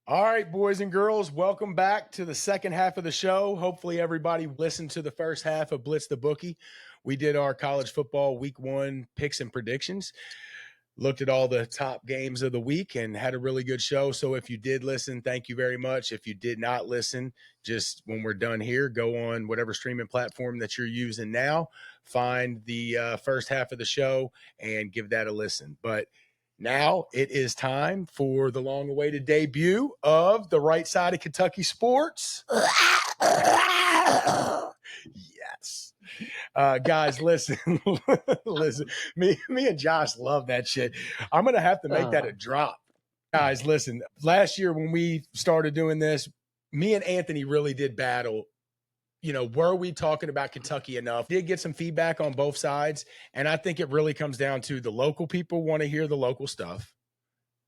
All right, boys and girls, welcome back to the second half of the show. Hopefully, everybody listened to the first half of Blitz the Bookie. We did our college football week 1 picks and predictions, looked at all the top games of the week, and had a really good show. So, if you did listen, thank you very much. If you did not listen, just when we're done here, go on whatever streaming platform that you're using now, find the first half of the show, and give that a listen. But now it is time for the long-awaited debut of the right side of Kentucky sports. Yes. Guys, listen. Listen. Me and Josh love that shit. I'm going to have to make that a drop. Guys, listen. Last year when we started doing this, me and Anthony really did battle. Were we talking about Kentucky enough? Did get some feedback on both sides. And I think it really comes down to the local people want to hear the local stuff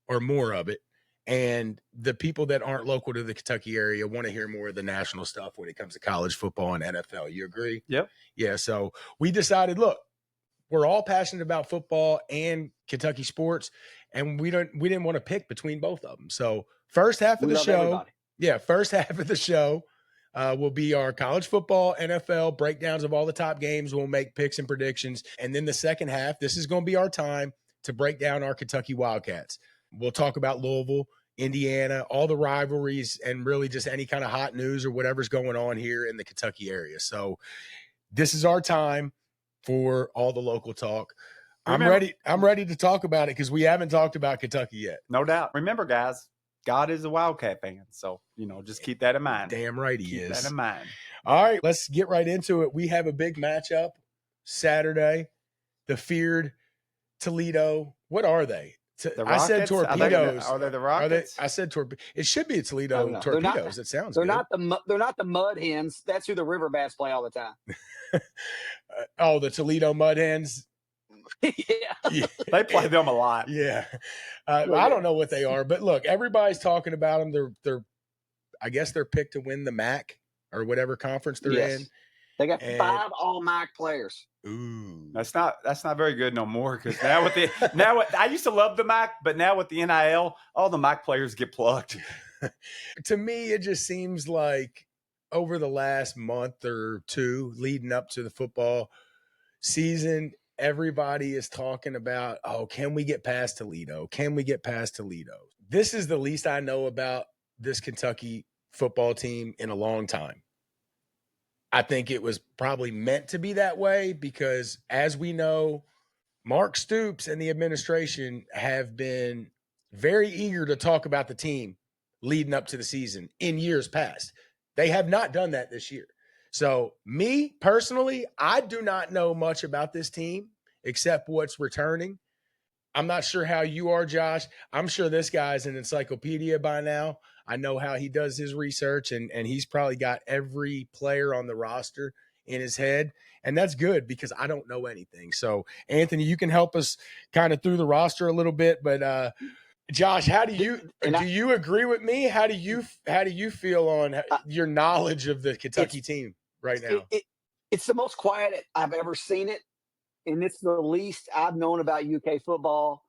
or more of it. And the people that aren't local to the Kentucky area want to hear more of the national stuff when it comes to college football and NFL. You agree? Yep. Yeah. So we decided, look, we're all passionate about football and Kentucky sports. And we didn't want to pick between both of them. So first half of the show. First half of the show. Will be our college football, NFL breakdowns of all the top games. We'll make picks and predictions. And then the second half, this is going to be our time to break down our Kentucky Wildcats. We'll talk about Louisville, Indiana, all the rivalries, and really just any kind of hot news or whatever's going on here in the Kentucky area. So this is our time for all the local talk. I'm ready to talk about it because we haven't talked about Kentucky yet. No doubt. Remember, guys, God is a Wildcat fan. So, just keep that in mind. Damn right he is. Keep that in mind. All right, let's get right into it. We have a big matchup Saturday. The feared Toledo. What are they? I said torpedoes. Are they the Rockets? I said torpedoes. It should be a Toledo torpedoes. It sounds they're good. They're not the Mud Hens. That's who the River Bats play all the time. The Toledo Mud Hens. Yeah. They play them a lot. Yeah. I don't know what they are, but look, everybody's talking about them. They're I guess they're picked to win the MAC or whatever conference they're in. They got 5 all MAC players. Ooh. That's not very good no more because I used to love the MAC, but now with the NIL, all the MAC players get plucked. To me, it just seems like over the last month or two leading up to the football season, everybody is talking about, can we get past Toledo? Can we get past Toledo? This is the least I know about this Kentucky football team in a long time. I think it was probably meant to be that way because, as we know, Mark Stoops and the administration have been very eager to talk about the team leading up to the season in years past. They have not done that this year. So me personally, I do not know much about this team except what's returning. I'm not sure how you are, Josh. I'm sure this guy's an encyclopedia by now. I know how he does his research, and he's probably got every player on the roster in his head. And that's good because I don't know anything. So, Anthony, you can help us kind of through the roster a little bit. But, Josh, how do you agree with me? How do you feel on your knowledge of the Kentucky team right now? It's the most quiet I've ever seen it. And it's the least I've known about UK football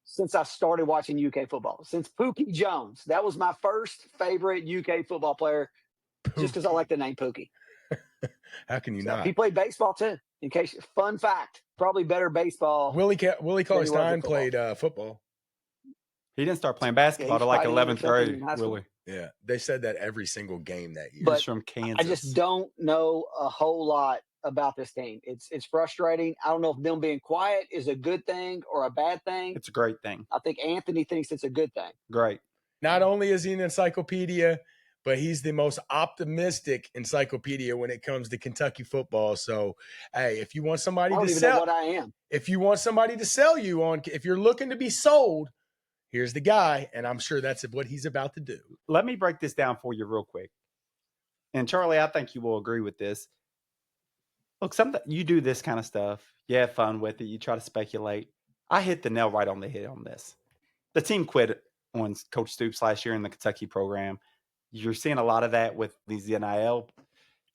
since I started watching UK football. Since Pookie Jones. That was my first favorite UK football player just because I like the name Pookie. How can you not? He played baseball too. In case, fun fact, probably better baseball. Willie Cauley-Stein played football. He didn't start playing basketball till like 11th grade, Willie. Yeah, they said that every single game that year. But he's from Kansas. I just don't know a whole lot about this team. It's frustrating. I don't know if them being quiet is a good thing or a bad thing. It's a great thing. I think Anthony thinks it's a good thing. Great. Not only is he an encyclopedia, but he's the most optimistic encyclopedia when it comes to Kentucky football. So, hey, if you want somebody to sell, know what I am. If you want somebody to sell you on, if you're looking to be sold, here's the guy, and I'm sure that's what he's about to do. Let me break this down for you real quick. And Charlie, I think you will agree with this. Look, you do this kind of stuff. You have fun with it. You try to speculate. I hit the nail right on the head on this. The team quit on Coach Stoops last year in the Kentucky program. You're seeing a lot of that with these NIL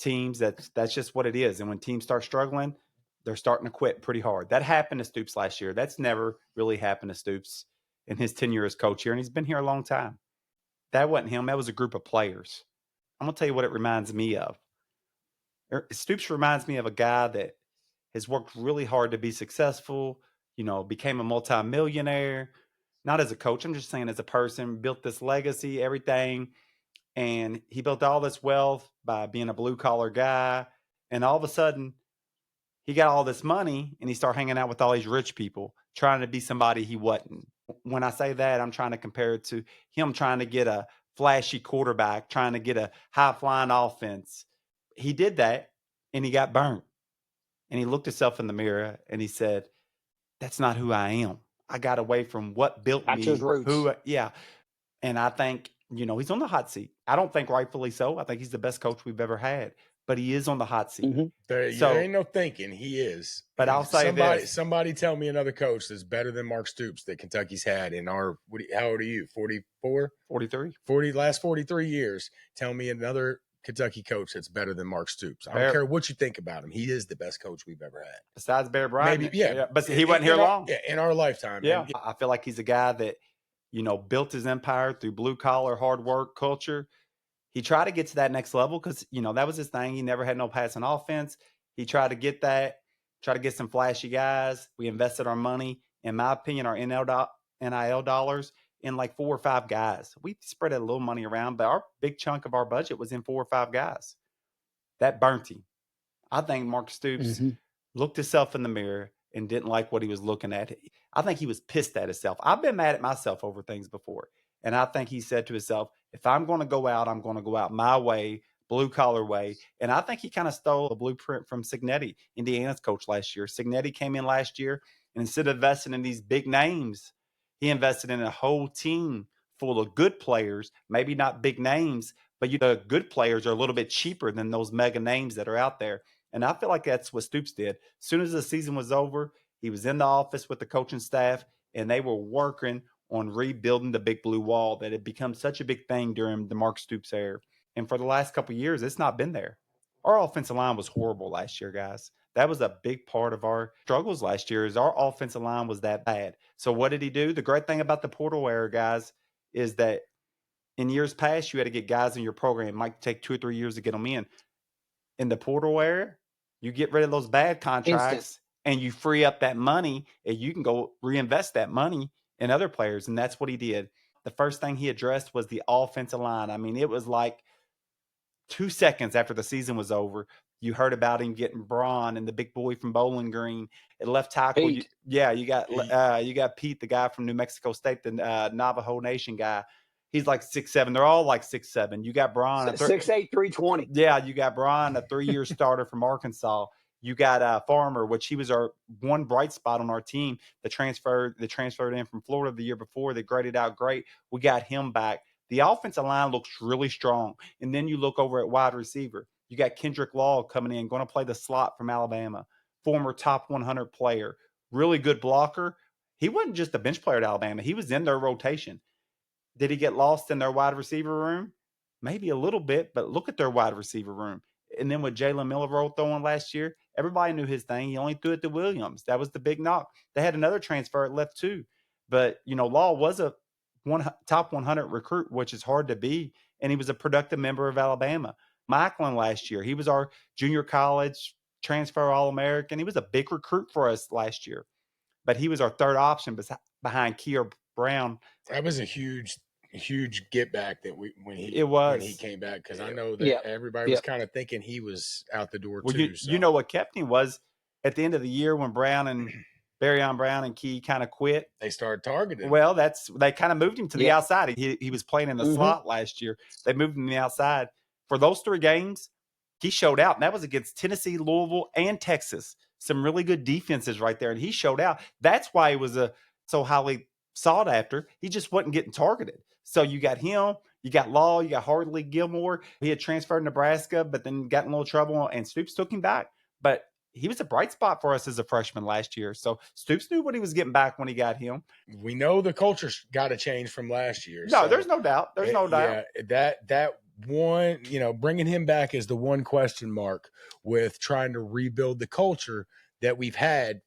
teams. That's just what it is. And when teams start struggling, they're starting to quit pretty hard. That happened to Stoops last year. That's never really happened to Stoops in his tenure as coach here, and he's been here a long time. That wasn't him. That was a group of players. I'm going to tell you what it reminds me of. Stoops reminds me of a guy that has worked really hard to be successful, became a multimillionaire, not as a coach. I'm just saying as a person, built this legacy, everything. And he built all this wealth by being a blue collar guy. And all of a sudden, he got all this money and he started hanging out with all these rich people, trying to be somebody he wasn't. When I say that, I'm trying to compare it to him trying to get a flashy quarterback, trying to get a high flying offense. He did that and he got burnt. And he looked himself in the mirror and he said, that's not who I am. I got away from what built That's me. his roots. And I think, he's on the hot seat. I don't think rightfully so. I think he's the best coach we've ever had, but he is on the hot seat. Mm-hmm. There ain't no thinking. He is. But I'll say this. Somebody tell me another coach that's better than Mark Stoops that Kentucky's had in our, how old are you, 44? 43. Last 43 years. Tell me another Kentucky coach that's better than Mark Stoops. I don't care what you think about him. He is the best coach we've ever had. Besides Bear Bryant. Maybe, yeah. But he wasn't here long. In our lifetime. Yeah. And, I feel like he's a guy that, built his empire through blue collar, hard work culture. He tried to get to that next level because, that was his thing. He never had no passing offense. He tried to get that, try to get some flashy guys. We invested our money, in my opinion, our NIL dollars in like 4 or 5 guys. We spread a little money around, but our big chunk of our budget was in 4 or 5 guys. That burnt him. I think Mark Stoops looked himself in the mirror and didn't like what he was looking at. I think he was pissed at himself. I've been mad at myself over things before. And I think he said to himself, if I'm going to go out, I'm going to go out my way, blue collar way. And I think he kind of stole a blueprint from Cignetti, Indiana's coach last year. Cignetti came in last year, and instead of investing in these big names, he invested in a whole team full of good players, maybe not big names, but the good players are a little bit cheaper than those mega names that are out there. And I feel like that's what Stoops did. As soon as the season was over, he was in the office with the coaching staff, and they were working on rebuilding the big blue wall that had become such a big thing during the Mark Stoops era. And for the last couple of years, it's not been there. Our offensive line was horrible last year, guys. That was a big part of our struggles last year is our offensive line was that bad. So what did he do? The great thing about the portal era, guys, is that in years past, you had to get guys in your program. It might take 2 or 3 years to get them in. In the portal era, you get rid of those bad contracts and you free up that money and you can go reinvest that money in other players. And that's what he did. The first thing he addressed was the offensive line. I mean, it was like 2 seconds after the season was over, you heard about him getting Braun and the big boy from Bowling Green. At left tackle, you got Pete, the guy from New Mexico State, the Navajo Nation guy. He's like 6'7". They're all like 6'7". You got Braun, 6'8", 320. Yeah, you got Braun, a 3-year starter from Arkansas. You got Farmer, which he was our one bright spot on our team. That transferred in from Florida the year before. They graded out great. We got him back. The offensive line looks really strong. And then you look over at wide receiver. You got Kendrick Law coming in, going to play the slot from Alabama. Former top 100 player. Really good blocker. He wasn't just a bench player at Alabama. He was in their rotation. Did he get lost in their wide receiver room? Maybe a little bit, but look at their wide receiver room. And then with Jalen Milroe throwing last year, everybody knew his thing. He only threw it to Williams. That was the big knock. They had another transfer at left too. But, Law was a top 100 recruit, which is hard to be. And he was a productive member of Alabama. Macklin last year, he was our junior college transfer All-American. He was a big recruit for us last year. But he was our third option behind Keir Brown. That was a huge get back that when he came back, because I know that everybody was kind of thinking he was out the door too. You know what kept him was at the end of the year when Brown and Barryon Brown and Key kind of quit. They started targeting. Well, they kind of moved him to the outside. He was playing in the slot last year. They moved him to the outside. For those 3 games, he showed out. And that was against Tennessee, Louisville, and Texas. Some really good defenses right there. And he showed out. That's why he was so highly sought after. He just wasn't getting targeted. So you got him, you got Law, you got Hardley Gilmore. He had transferred to Nebraska, but then got in a little trouble, and Stoops took him back. But he was a bright spot for us as a freshman last year. So Stoops knew what he was getting back when he got him. We know the culture's got to change from last year. No, there's no doubt. There's no doubt. Yeah, that one, bringing him back is the one question mark with trying to rebuild the culture that we've had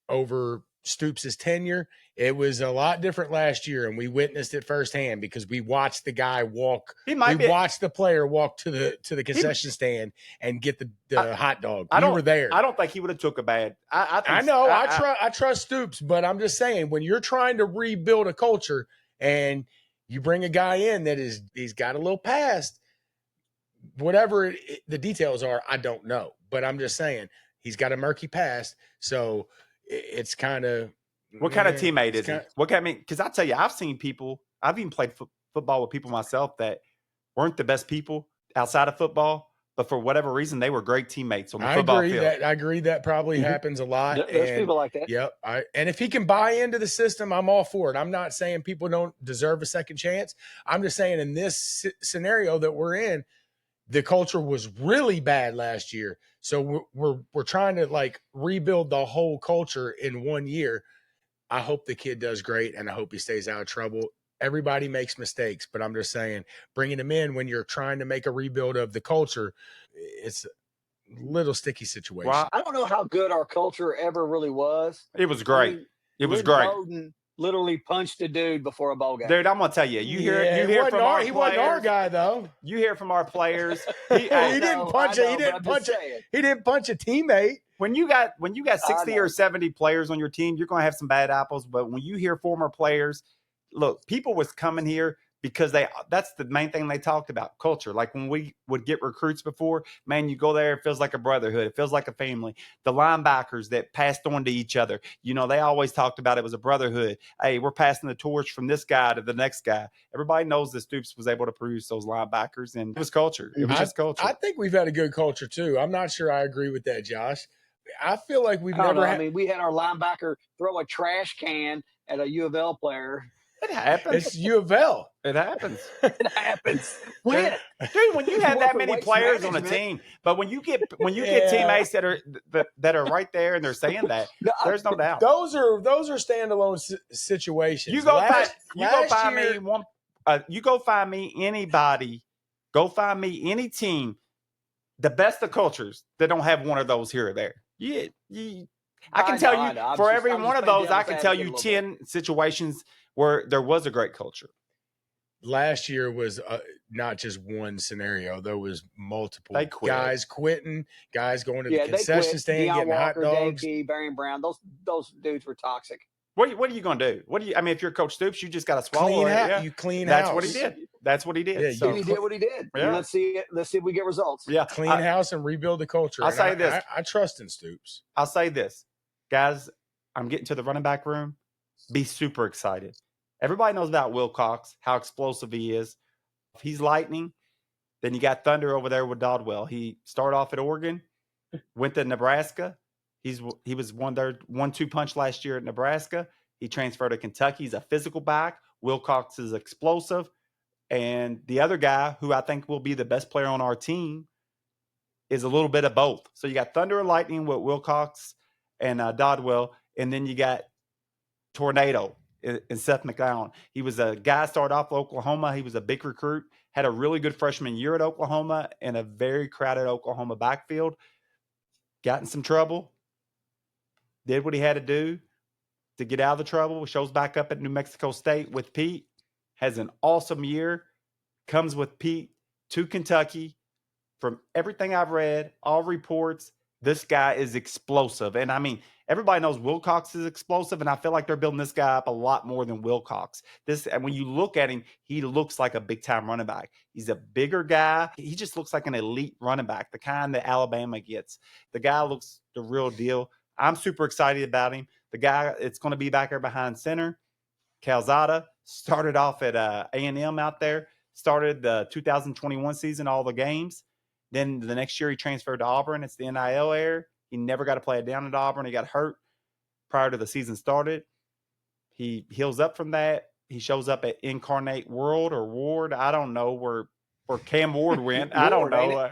over Stoops' tenure. It was a lot different last year, and we witnessed it firsthand because we watched the guy walk. Watched the player walk to the concession stand and get the hot dog. We were there. I don't think he would have took a bad. I trust Stoops, but I'm just saying when you're trying to rebuild a culture and you bring a guy in he's got a little past, whatever the details are, I don't know. But I'm just saying he's got a murky past, so it's kind of. What kind of teammate is he? Because I tell you, I've seen people. I've even played football with people myself that weren't the best people outside of football, but for whatever reason, they were great teammates on the football field. I agree that probably happens a lot. There's people like that. Yep. And if he can buy into the system, I'm all for it. I'm not saying people don't deserve a second chance. I'm just saying in this scenario that we're in, the culture was really bad last year. So we're trying to like rebuild the whole culture in 1 year. I hope the kid does great, and I hope he stays out of trouble. Everybody makes mistakes, but I'm just saying bringing him in when you're trying to make a rebuild of the culture, it's a little sticky situation. Well, I don't know how good our culture ever really was. It was great. I mean, it was Lynn great. Bowden literally punched a dude before a bowl game. Dude, I'm gonna tell you. You hear from our players. He wasn't our guy though. You hear from our players. He didn't punch a teammate. When you got 60 or 70 players on your team, you're going to have some bad apples. But when you hear former players, look, people was coming here because that's the main thing they talked about, culture. Like when we would get recruits before, man, you go there, it feels like a brotherhood. It feels like a family. The linebackers that passed on to each other, they always talked about it was a brotherhood. Hey, we're passing the torch from this guy to the next guy. Everybody knows that Stoops was able to produce those linebackers, and it was culture. It was just culture. I think we've had a good culture too. I'm not sure I agree with that, Josh. I feel like we've never had. I mean, we had our linebacker throw a trash can at a U of L player. It happens. It's U of L. It happens. It happens. When? Dude, when you have that many players on a team, but when you get teammates that are right there and they're saying that, there's no doubt. Those are standalone situations. You go find me anybody. Go find me any team. The best of cultures that don't have one of those here or there. I can tell you for every one of those, I can tell you 10 situations where there was a great culture. Last year was not just one scenario. There was multiple guys quitting, guys going to the concession stand, getting hot dogs. Barry Brown, those dudes were toxic. What are you going to do? If you're Coach Stoops, you just got to swallow it. Yeah. You clean That's house. What he did. That's what he did. Yeah, so he did what he did. Yeah. Let's see if we get results. Yeah, clean house and rebuild the culture. I'll say this. I trust in Stoops. I'll say this, guys. I'm getting to the running back room. Be super excited. Everybody knows about Wilcox, how explosive he is. If he's lightning, then you got thunder over there with Dodwell. He started off at Oregon, went to Nebraska. He was their 1-2 punch last year at Nebraska. He transferred to Kentucky. He's a physical back. Wilcox is explosive. And the other guy, who I think will be the best player on our team, is a little bit of both. So you got thunder and lightning with Wilcox and Dodwell. And then you got tornado in Seth McCown. He was a guy started off Oklahoma. He was a big recruit, had a really good freshman year at Oklahoma in a very crowded Oklahoma backfield. Got in some trouble, did what he had to do to get out of the trouble, shows back up at New Mexico State with Pete, has an awesome year, comes with Pete to Kentucky. From everything I've read, all reports, this guy is explosive. And I mean, everybody knows Wilcox is explosive, and I feel like they're building this guy up a lot more than Wilcox. And when you look at him, he looks like a big-time running back. He's a bigger guy. He just looks like an elite running back, the kind that Alabama gets. The guy looks the real deal. I'm super excited about him. The guy, it's going to be back there behind center. Calzada started off at A&M out there, started the 2021 season, all the games. Then the next year he transferred to Auburn. It's the NIL era. He never got to play it down at Auburn. He got hurt prior to the season started. He heals up from that. He shows up at Incarnate World or Ward. I don't know where Cam Ward went. I don't know.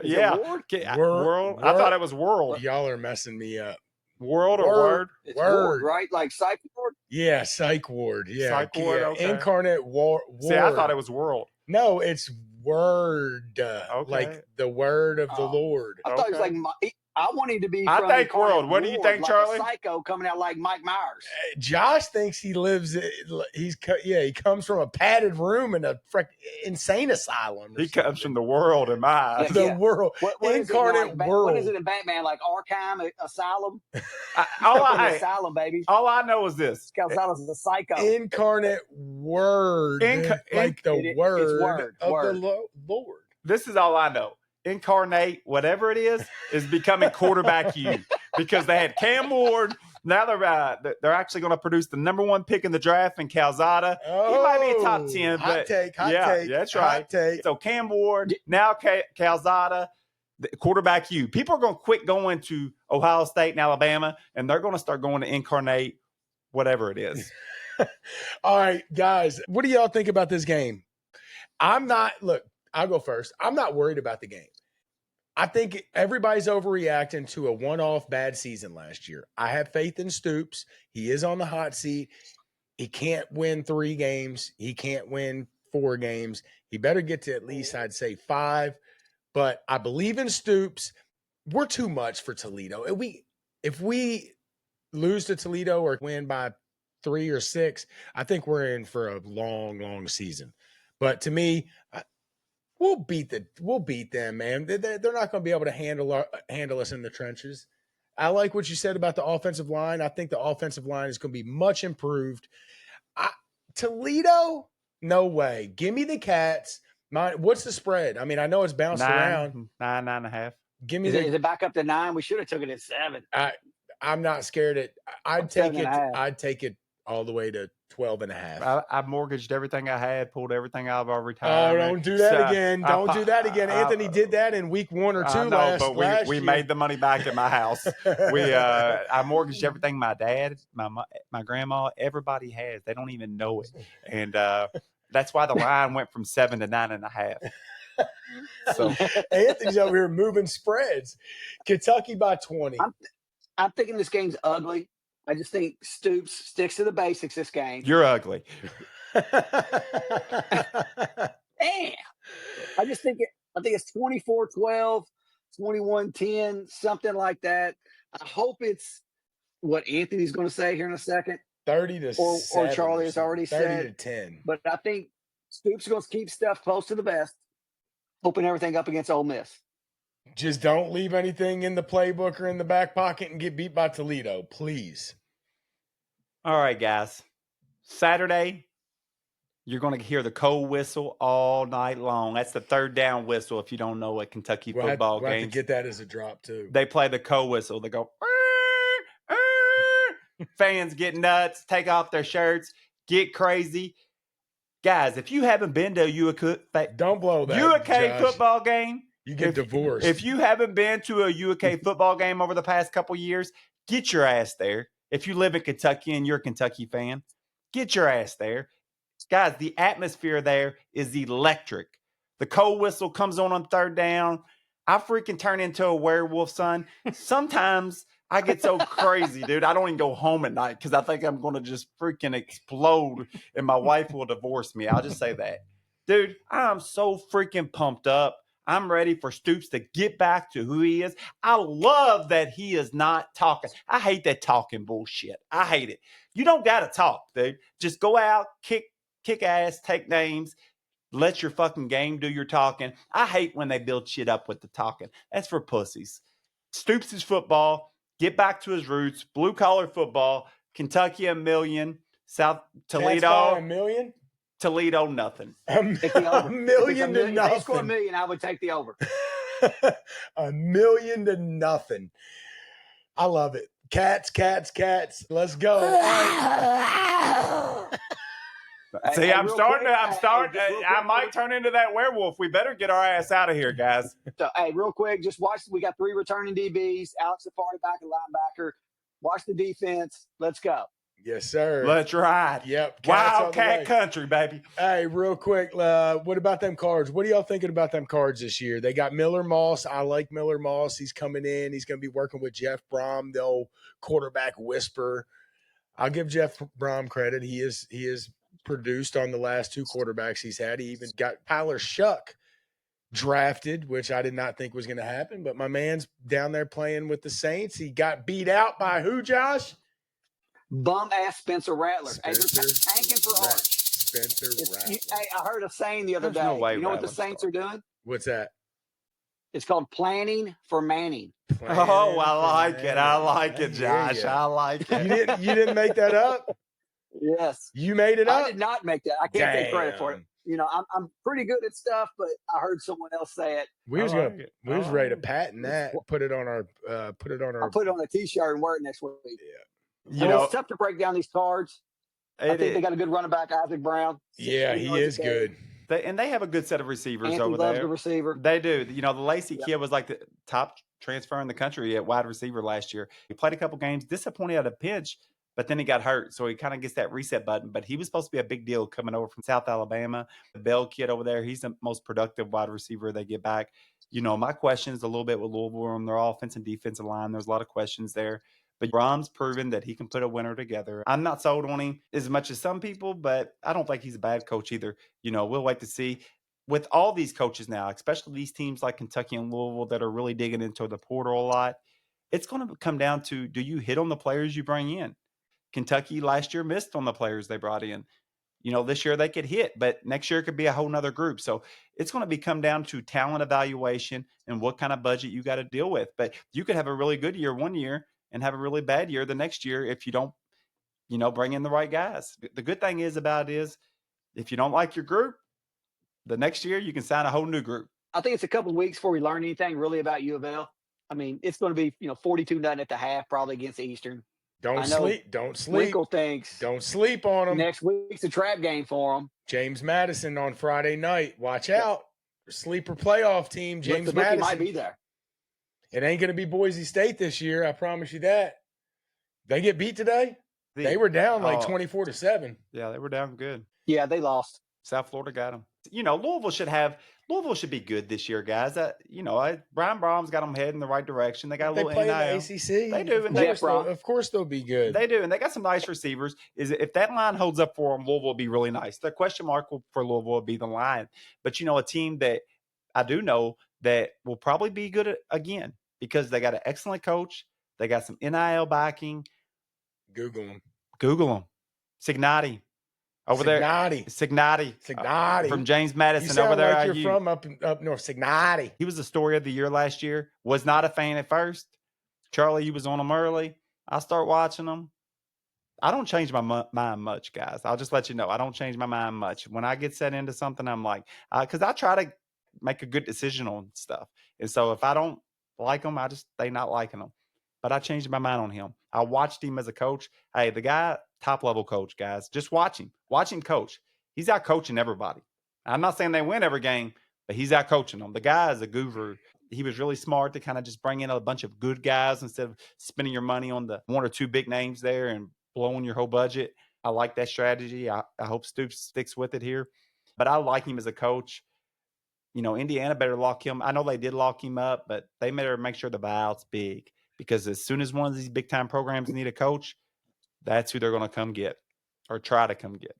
World. I thought it was World. Y'all are messing me up. World or Word? It's Ward, right? Like Psych Ward? Yeah, Psych Ward. Yeah. Psych Ward, okay. Incarnate Ward. See, I thought it was World. No, it's Word. Okay. Like the word of the Lord. I thought it was like I want him to be I from think Incarnate world. What do you Ward, think, like Charlie? a psycho coming out like Mike Myers. Josh thinks he lives. He comes from a padded room in a insane asylum. He comes from the world in my eyes. The world, What incarnate is it, world. What is it in Batman? Like Arkham Asylum? Asylum, baby. All I know is this: Calzada's a psycho. Incarnate word, like the word of the Lord. This is all I know. Incarnate, whatever it is becoming quarterback you, because they had Cam Ward. Now they're actually going to produce the number 1 pick in the draft in Calzada. He might be a top 10, hot take. Yeah, that's right. Hot take. So Cam Ward, now Calzada, the quarterback you. People are going to quit going to Ohio State and Alabama, and they're going to start going to Incarnate, whatever it is. All right, guys, what do y'all think about this game? I'll go first. I'm not worried about the game. I think everybody's overreacting to a one-off bad season last year. I have faith in Stoops. He is on the hot seat. He can't win 3 games. He can't win 4 games. He better get to at least, I'd say, 5. But I believe in Stoops. We're too much for Toledo. If we lose to Toledo or win by 3 or 6, I think we're in for a long, long season. But to me, we'll beat them, man. They're not going to be able to handle us in the trenches. I like what you said about the offensive line. I think the offensive line is going to be much improved. Toledo, no way. Give me the Cats. What's the spread? I mean, I know it's bounced around. 9.5. Give me is it back up to 9? We should have took it at 7. I'm not scared. I'd take it. I'd take it all the way to 12.5. I mortgaged everything I had, pulled everything out of our retirement. Oh, don't do that again. Don't do that again. Anthony did that in week 1 or 2 last we year. made the money back at my house. I mortgaged everything my dad, my grandma, everybody has. They don't even know it. And that's why the line went from 7 to 9.5. So Anthony's over here moving spreads. Kentucky by 20. I'm thinking this game's ugly. I just think Stoops sticks to the basics this game. You're ugly. Damn. I think it's 24-12, 21-10, something like that. I hope it's what Anthony's going to say here in a second. 30 to 7. Or Charlie has already 30 said. 30 to 10. But I think Stoops is going to keep stuff close to the vest, hoping everything up against Ole Miss. Just don't leave anything in the playbook or in the back pocket and get beat by Toledo, please. All right, guys. Saturday, you're going to hear the cold whistle all night long. That's the 3rd down whistle if you don't know what Kentucky football game. We'll have to get that as a drop, too. They play the cold whistle. They go, fans get nuts, take off their shirts, get crazy. Guys, if you haven't been to a don't blow that, UK football game, you get divorced. If you haven't been to a UK football game over the past couple years, get your ass there. If you live in Kentucky and you're a Kentucky fan, get your ass there. Guys, the atmosphere there is electric. The cold whistle comes on 3rd down. I freaking turn into a werewolf, son. Sometimes I get so crazy, dude. I don't even go home at night because I think I'm going to just freaking explode and my wife will divorce me. I'll just say that. Dude, I'm so freaking pumped up. I'm ready for Stoops to get back to who he is. I love that he is not talking. I hate that talking bullshit. I hate it. You don't got to talk, dude. Just go out, kick ass, take names, let your fucking game do your talking. I hate when they build shit up with the talking. That's for pussies. Stoops is football. Get back to his roots. Blue-collar football. Kentucky, 1 million. South Toledo. $1 million? Toledo, nothing. $1 million to nothing. If they score $1 million, I would take the over. $1 million to nothing. I love it. Cats. Let's go. See, I'm starting. I might turn into that werewolf. We better get our ass out of here, guys. So, hey, real quick, just watch. We got 3 returning DBs. Alex Safari back at linebacker. Watch the defense. Let's go. Yes, sir. Let's ride. Yep. Wildcat country, baby. Hey, real quick, what about them Cards? What are y'all thinking about them Cards this year? They got Miller Moss. I like Miller Moss. He's coming in. He's going to be working with Jeff Brom, the old quarterback whisperer. I'll give Jeff Brom credit. He is produced on the last 2 quarterbacks he's had. He even got Tyler Shuck drafted, which I did not think was going to happen. But my man's down there playing with the Saints. He got beat out by who, Josh? Bum ass Spencer Rattler. Hey, they're Spencer tanking for Arch. Spencer Rattler. Hey, I heard a saying the other There's no day. way You know what the Rattler's Saints are doing? What's that? It's called planning for Manning. Oh, I like it. I like it, Josh. I like it. You didn't make that up? Yes. You made it up? I did not make that. I can't take credit for it. Damn. I'm pretty good at stuff, but I heard someone else say it. We was ready to it. patent that. Put it on our. I'll put it on a T-shirt and wear it next week. Yeah. It's tough to break down these cards. I think they got a good running back, Isaac Brown. Yeah, he is good. They have a good set of receivers Anthony over loves there. the receiver. They do. The Lacey kid was like the top transfer in the country at wide receiver last year. He played a couple games, disappointed at a pinch, but then he got hurt. So he kind of gets that reset button. But he was supposed to be a big deal coming over from South Alabama. The Bell kid over there, he's the most productive wide receiver they get back. My question is a little bit with Louisville on their offense and defensive line. There's a lot of questions there. But Brom's proven that he can put a winner together. I'm not sold on him as much as some people, but I don't think he's a bad coach either. We'll wait to see. With all these coaches now, especially these teams like Kentucky and Louisville that are really digging into the portal a lot, it's going to come down to, do you hit on the players you bring in? Kentucky last year missed on the players they brought in. This year they could hit, but next year it could be a whole nother group. So it's going to come down to talent evaluation and what kind of budget you got to deal with. But you could have a really good year one year and have a really bad year the next year if you don't, bring in the right guys. The good thing about it is if you don't like your group, the next year you can sign a whole new group. I think it's a couple of weeks before we learn anything really about U of L. I mean, it's going to be 42-0 at the half, probably against Eastern. Don't sleep. Winkle thinks don't sleep on them. Next week's a trap game for them. James Madison on Friday night. Watch out. Sleeper playoff team, James Madison. Might be there. It ain't going to be Boise State this year. I promise you that. They get beat today? They were down 24-7. Yeah, they were down good. Yeah, they lost. South Florida got them. Louisville should be good this year, guys. Brian Brom's got them heading in the right direction. They got a little play NIL. in the ACC. They do. And of course they'll be good. They do, and they got some nice receivers. If that line holds up for them, Louisville will be really nice. The question mark for Louisville will be the line. But, a team that I do know that will probably be good again because they got an excellent coach. They got some NIL backing. Google them. Signati. Over there, Signati from James Madison. You sound over there, like you're from up north. Signati. He was the story of the year last year. Was not a fan at first. Charlie, you was on him early. I start watching them. I don't change my mind much, guys. I'll just let you know. I don't change my mind much. When I get set into something, I'm like, because I try to make a good decision on stuff. And so if I don't like them, I just stay not liking them. But I changed my mind on him. I watched him as a coach. Hey, the guy, top level coach, guys. Just watch him. Watch him coach. He's out coaching everybody. I'm not saying they win every game, but he's out coaching them. The guy is a guru. He was really smart to kind of just bring in a bunch of good guys instead of spending your money on the one or two big names there and blowing your whole budget. I like that strategy. I hope Stoops sticks with it here. But I like him as a coach. Indiana better lock him. I know they did lock him up, but they better make sure the buyout's big. Because as soon as one of these big-time programs need a coach, that's who they're going to come get or try to come get.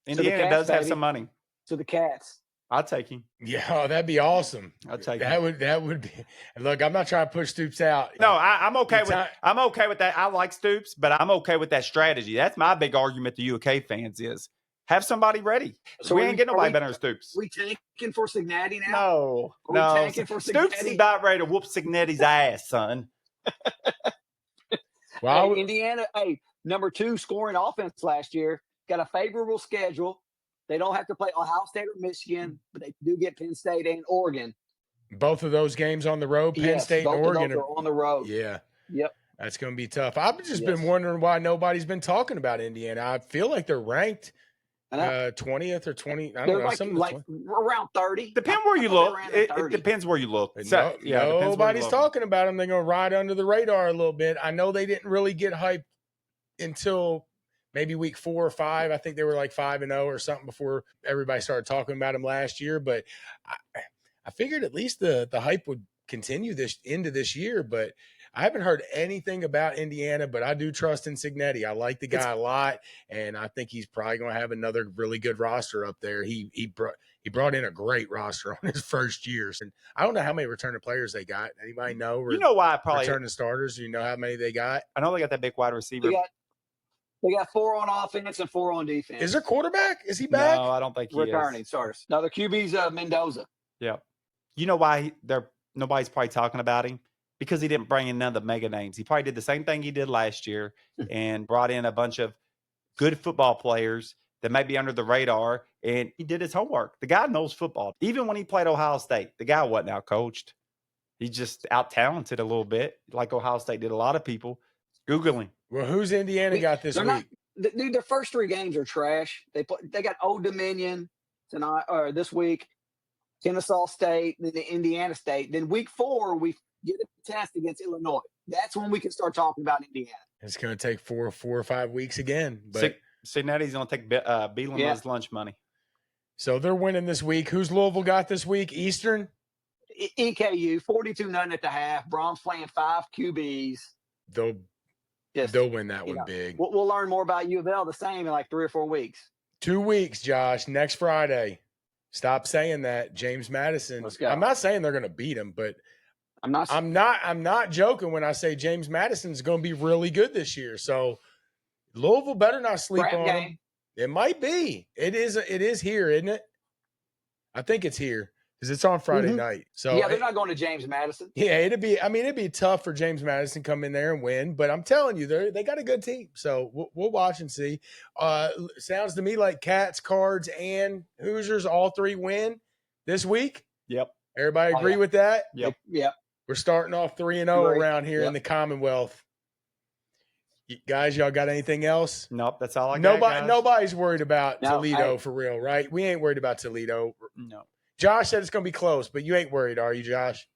Indiana does have some money. So the Cats. I'll take him. Yeah, that'd be awesome. I'll take him. That would be. Look, I'm not trying to push Stoops out. No, I'm okay with that. I like Stoops, but I'm okay with that strategy. That's my big argument to UK fans is have somebody ready. So we ain't getting nobody better than Stoops. We tanking for Signati now? No. Stoops is about ready to whoop Signati's ass, son. Well, Indiana, number 2 scoring offense last year, got a favorable schedule. They don't have to play Ohio State or Michigan, but they do get Penn State and Oregon. Both of those games on the road, Penn State and Oregon are on the road. Yeah. Yep. That's going to be tough. I've just been wondering why nobody's been talking about Indiana. I feel like they're ranked 20th or 20. I don't know. They're like around 30. Depends where you look. It depends where you look. Nobody's talking about them. They're going to ride under the radar a little bit. I know they didn't really get hyped until maybe week 4 or 5. I think they were like 5-0 or something before everybody started talking about them last year. But I figured at least the hype would continue into this year. But I haven't heard anything about Indiana, but I do trust in Signetti. I like the guy a lot, and I think he's probably going to have another really good roster up there. He he brought in a great roster on his first years. And I don't know how many returning players they got. Anybody know? You know why? Probably returning starters. You know how many they got? I know they got that big wide receiver. They got 4 on offense and 4 on defense. Is there quarterback? Is he back? No, I don't think he returning is. starters. No, the QB's Mendoza. Yeah. You know why nobody's probably talking about him? Because he didn't bring in none of the mega names. He probably did the same thing he did last year and brought in a bunch of good football players that might be under the radar, and he did his homework. The guy knows football. Even when he played Ohio State, the guy wasn't out-coached. He's just out-talented a little bit, like Ohio State did a lot of people. Google him. Well, who's Indiana got this week? Dude, their first 3 games are trash. They got Old Dominion tonight or this week, Kennesaw State, then the Indiana State. Then week 4, we get a test against Illinois. That's when we can start talking about Indiana. It's going to take 4 or 5 weeks again. But Cincinnati's going to take Bielema's lunch money. So they're winning this week. Who's Louisville got this week? Eastern? EKU, 42-0 at the half. Brahms playing 5 QBs. They'll win that one big. We'll learn more about U of L the same in like 3 or 4 weeks. 2 weeks, Josh. Next Friday. Stop saying that. James Madison. Let's go. I'm not saying they're going to beat him, but I'm not joking when I say James Madison's going to be really good this year. So Louisville better not sleep on him. It might be. It is here, isn't it? I think it's here because it's on Friday night. So yeah, they're not going to James Madison. Yeah, it'd be tough for James Madison to come in there and win. But I'm telling you, they got a good team. So we'll watch and see. Sounds to me like Cats, Cards, and Hoosiers all 3 win this week. Yep. Everybody agree with that? Yep. We're starting off 3-0 around here in the Commonwealth. Guys, y'all got anything else? Nope, that's all I got. Nobody's worried about Toledo for real, right? We ain't worried about Toledo. No. Josh said it's going to be close, but you ain't worried, are you, Josh?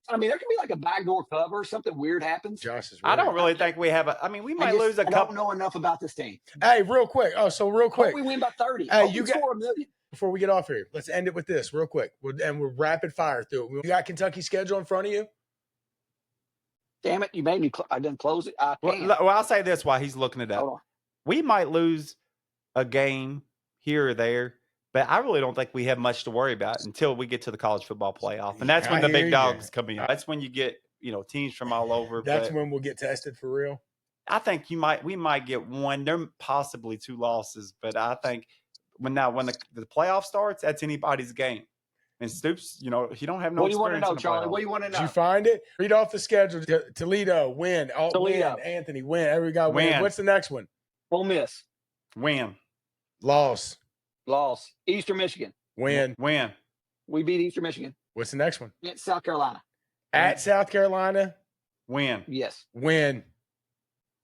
I mean, there could be like a backdoor cover, something weird happens. Josh is worried. I don't really think we have we might lose a couple. I don't know enough about this team. Hey, real quick. Real quick. Hope we win by 30. Hey, you got $4 million. Before we get off here, let's end it with this real quick. We're rapid fire through it. You got Kentucky schedule in front of you? Damn it, you made me. I didn't close it. Well, I'll say this while he's looking it up. We might lose a game here or there, but I really don't think we have much to worry about until we get to the college football playoff. And that's when the big dogs come in. That's when you get, teams from all over. That's when we'll get tested for real. I think we might get 1. There possibly 2 losses, but I think when the playoff starts, that's anybody's game. And Stoops, he don't have no. What do you want to know, Charlie? What do you want to know? Did you find it? Read off the schedule. Toledo, win. Toledo. Win. Anthony, win. Every guy win. What's the next one? Ole Miss. Win. Loss. Eastern Michigan. Win. We beat Eastern Michigan. What's the next one? At South Carolina. At South Carolina. Win. Yes. Win.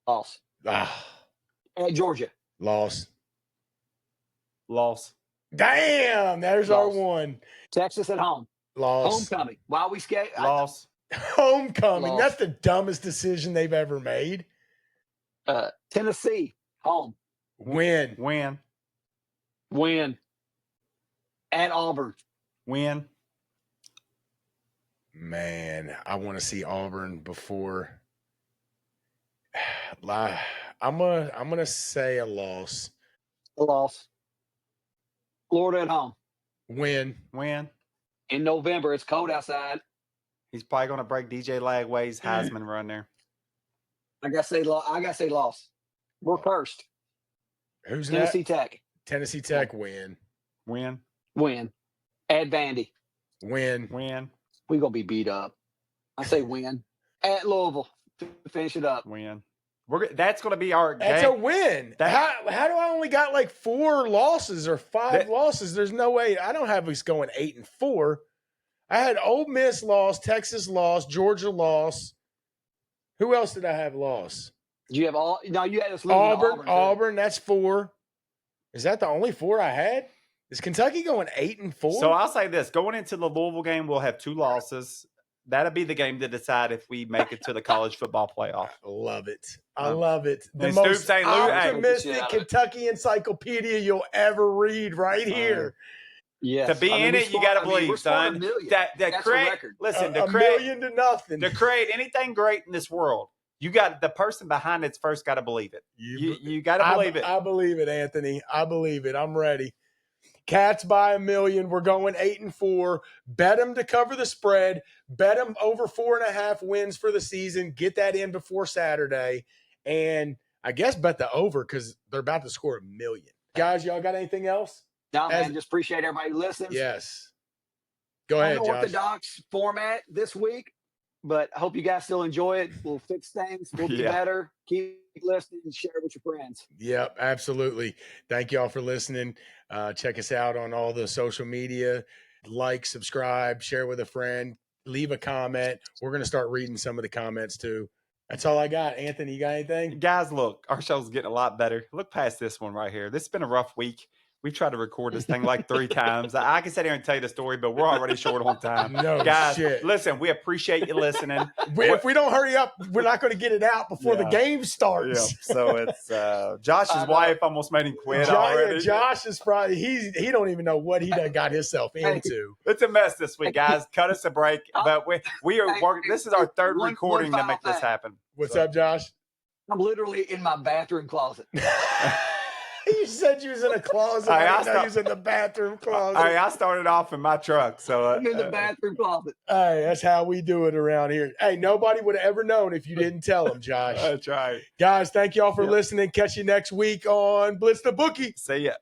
Loss. At Georgia. Loss. Damn, there's our one. Texas at home. Loss. Homecoming. While we skate. Loss. Homecoming. Loss. That's the dumbest decision they've ever made. Tennessee. Home. Win. At Auburn. Win. Man, I want to see Auburn before. I'm gonna say a loss. Florida at home. Win. In November, it's cold outside. He's probably going to break DJ Lagway's Heisman run there. I gotta say loss. We're cursed. Who's Tennessee that? Tech. Tennessee Tech. Win. At Vandy. Win. We gonna be beat up. I say win. At Louisville to finish it up. Win. That's going to be our game. That's a win. How do I only got like 4 losses or 5 losses? There's no way. I don't have us going 8-4. I had Ole Miss loss, Texas loss, Georgia loss. Who else did I have loss? You have all. No, you had us losing Auburn. That's 4. Is that the only 4 I had? Is Kentucky going 8-4? So I'll say this: going into the Louisville game, we'll have 2 losses. That'll be the game to decide if we make it to the college football playoff. I love it. I love it. The and most Stoops optimistic Kentucky encyclopedia you'll ever read right here. Yes. To be in it, you got to believe, son. That's a record. Listen, $1 million to nothing. To create anything great in this world, you got the person behind it's first got to believe it. You got to believe it. I believe it, Anthony. I believe it. I'm ready. Cats by 1 million. We're going 8-4. Bet them to cover the spread. Bet them over 4.5 wins for the season. Get that in before Saturday. And I guess bet the over because they're about to score 1 million. Guys, y'all got anything else? No, man, just appreciate everybody who listens. Yes. Go ahead, Josh. Unorthodox format this week, but I hope you guys still enjoy it. We'll fix things. We'll be better. Keep listening and share it with your friends. Yep, absolutely. Thank you all for listening. Check us out on all the social media. Like, subscribe, share with a friend, leave a comment. We're going to start reading some of the comments too. That's all I got. Anthony, you got anything? Guys, look, our show's getting a lot better. Look past this one right here. This has been a rough week. We've tried to record this thing like 3 times. I can sit here and tell you the story, but we're already short on time. No, guys, shit. Listen, we appreciate you listening. If we don't hurry up, we're not going to get it out before the game starts. Yeah. So it's Josh's wife almost made him quit already. Josh is probably he don't even know what he done got himself into. It's a mess this week, guys. Cut us a break, but we are working. This is our third recording to make this happen. What's up, Josh? I'm literally in my bathroom closet. You said you was in a closet. I didn't know you was in the bathroom closet. I started off in my truck. So I'm in the bathroom closet. Hey, that's how we do it around here. Hey, nobody would have ever known if you didn't tell them, Josh. That's right. Guys, thank you all for listening. Catch you next week on Blitz the Bookie. See ya.